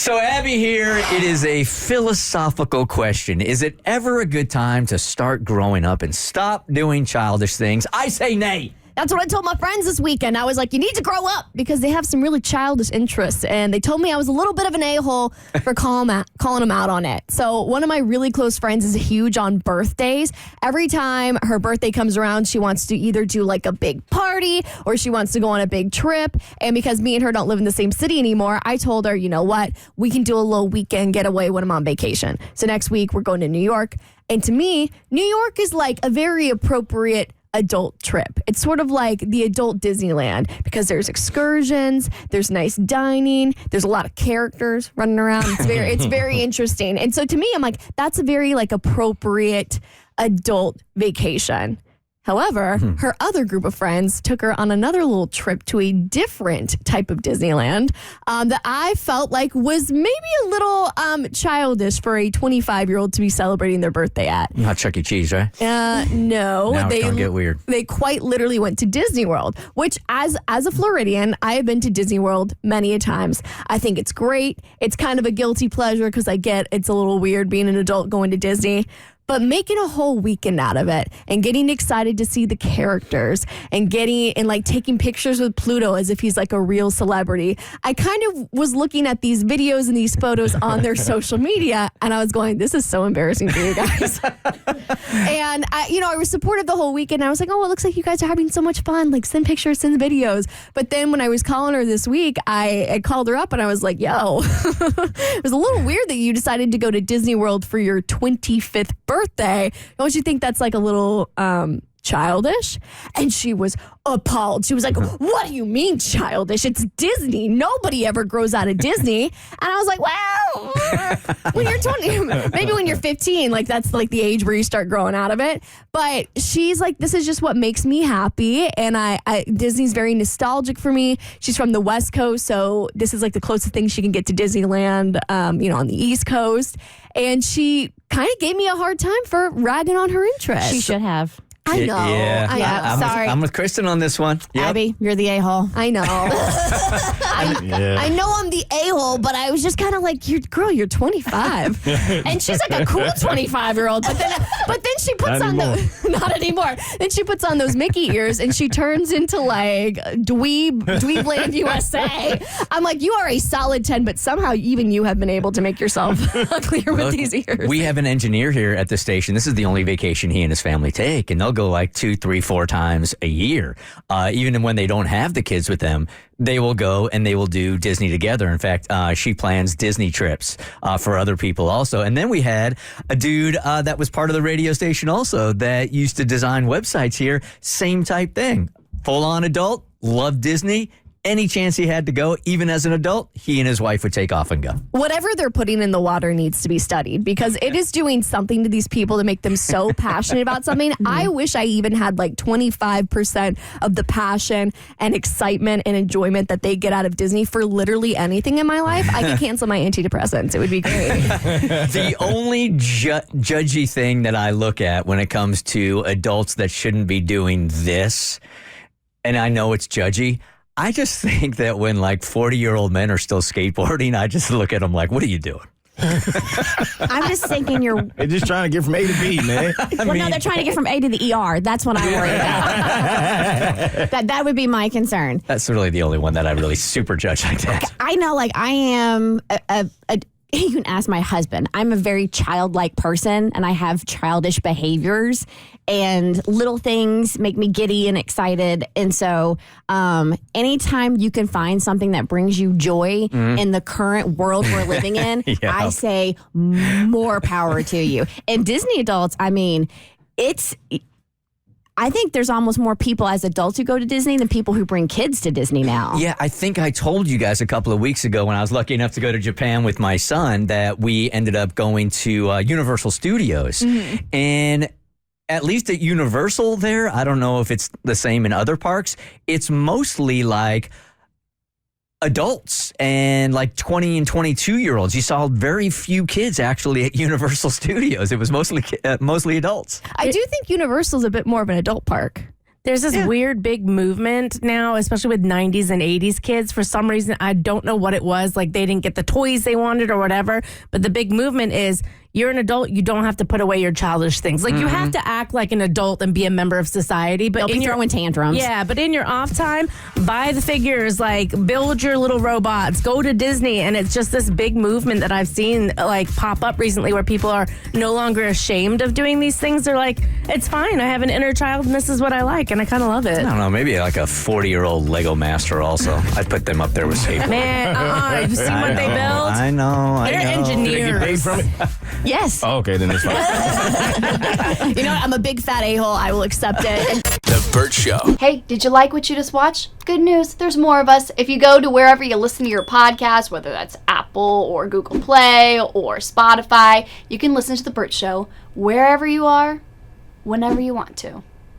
So, Abby here, it is a philosophical question. Is it ever a good time to start growing up and stop doing childish things? I say nay. That's what I told my friends this weekend. I was like, you need to grow up because they have some really childish interests. And they told me I was a little bit of an a-hole for calling them out on it. So one of my really close friends is huge on birthdays. Every time her birthday comes around, she wants to either do like a big party or she wants to go on a big trip. And because me and her don't live in the same city anymore, I told her, you know what? We can do a little weekend getaway when I'm on vacation. So next week, we're going to New York. And to me, New York is like a very appropriate adult trip. It's sort of like the adult Disneyland because there's excursions, there's nice dining, there's a lot of characters running around. It's very interesting. And so to me, I'm like, that's a very like appropriate adult vacation. However, her other group of friends took her on another little trip to a different type of Disneyland that I felt like was maybe a little childish for a 25-year-old to be celebrating their birthday at. Not Chuck E. Cheese, right? No. Now it's gonna get weird. They quite literally went to Disney World, which as a Floridian, I have been to Disney World many a times. I think it's great. It's kind of a guilty pleasure because I get it's a little weird being an adult going to Disney. But making a whole weekend out of it and getting excited to see the characters and taking pictures with Pluto as if he's like a real celebrity. I kind of was looking at these videos and these photos on their social media and I was going, this is so embarrassing for you guys. And I was supportive the whole weekend. I was like, oh, it looks like you guys are having so much fun. Like send pictures, send videos. But then when I was calling her this week, I called her up and I was like, yo, it was a little weird that you decided to go to Disney World for your 25th birthday. Don't you think that's like a little childish? And she was appalled. She was like, what do you mean childish? It's Disney. Nobody ever grows out of Disney. And I was like, well, when you're 20, maybe when you're 15, like that's like the age where you start growing out of it. But she's like, this is just what makes me happy. And Disney's very nostalgic for me. She's from the West Coast, so this is like the closest thing she can get to Disneyland, on the East Coast. And she kind of gave me a hard time for ragging on her interest. She should have. I know. Yeah. Sorry. I'm with Kristen on this one. Yep. Abby, you're the a-hole. I know. I know I'm the a-hole, but I was just kind of like, you're 25. And she's like a cool 25-year-old. But then she puts not anymore. Then she puts on those Mickey ears and she turns into like Dweebland USA. I'm like, you are a solid 10, but somehow even you have been able to make yourself clear with these ears. We have an engineer here at the station. This is the only vacation he and his family take, and they'll go like 2, 3, 4 times a year. Even when they don't have the kids with them, they will go and they will do Disney together. In fact, she plans Disney trips for other people also. And then we had a dude that was part of the radio station also that used to design websites here. Same type thing. Full-on adult, loved Disney. Any chance he had to go, even as an adult, he and his wife would take off and go. Whatever they're putting in the water needs to be studied because it is doing something to these people to make them so passionate about something. I wish I even had like 25% of the passion and excitement and enjoyment that they get out of Disney for literally anything in my life. I could cancel my antidepressants. It would be great. The only judgy thing that I look at when it comes to adults that shouldn't be doing this, and I know it's judgy, I just think that when like 40-year-old men are still skateboarding, I just look at them like, what are you doing? I'm just thinking They're just trying to get from A to B, man. no, they're trying to get from A to the ER. That's what I worry about. that would be my concern. That's really the only one that I really super judge like that. I know, like I am you can ask my husband. I'm a very childlike person and I have childish behaviors and little things make me giddy and excited. And so anytime you can find something that brings you joy in the current world we're living in, I say more power to you. And Disney adults, I mean, I think there's almost more people as adults who go to Disney than people who bring kids to Disney now. Yeah, I think I told you guys a couple of weeks ago when I was lucky enough to go to Japan with my son that we ended up going to Universal Studios. And at least at Universal there, I don't know if it's the same in other parks, it's mostly like adults and like 20 and 22-year-olds. You saw very few kids actually at Universal Studios. It was mostly adults. I do think Universal's a bit more of an adult park There's this weird big movement now, especially with 90s and 80s kids. For some reason, I don't know what it was. Like they didn't get the toys they wanted or whatever. But the big movement is you're an adult. You don't have to put away your childish things. Like you have to act like an adult and be a member of society. But Don't be throwing tantrums. Yeah, but in your off time, buy the figures, like build your little robots, go to Disney. And it's just this big movement that I've seen like pop up recently where people are no longer ashamed of doing these things. They're like, it's fine. I have an inner child and this is what I like. And I kind of love it. I don't know, maybe like a 40-year-old Lego master also. I'd put them up there with safety. Man, you see what they build? I know. They're Did engineers. they get paid from it? Yes. Oh, okay, then it's fine. You know what? I'm a big fat a-hole. I will accept it. The Bert Show. Hey, did you like what you just watched? Good news, there's more of us. If you go to wherever you listen to your podcast, whether that's Apple or Google Play or Spotify, you can listen to The Bert Show wherever you are, whenever you want to.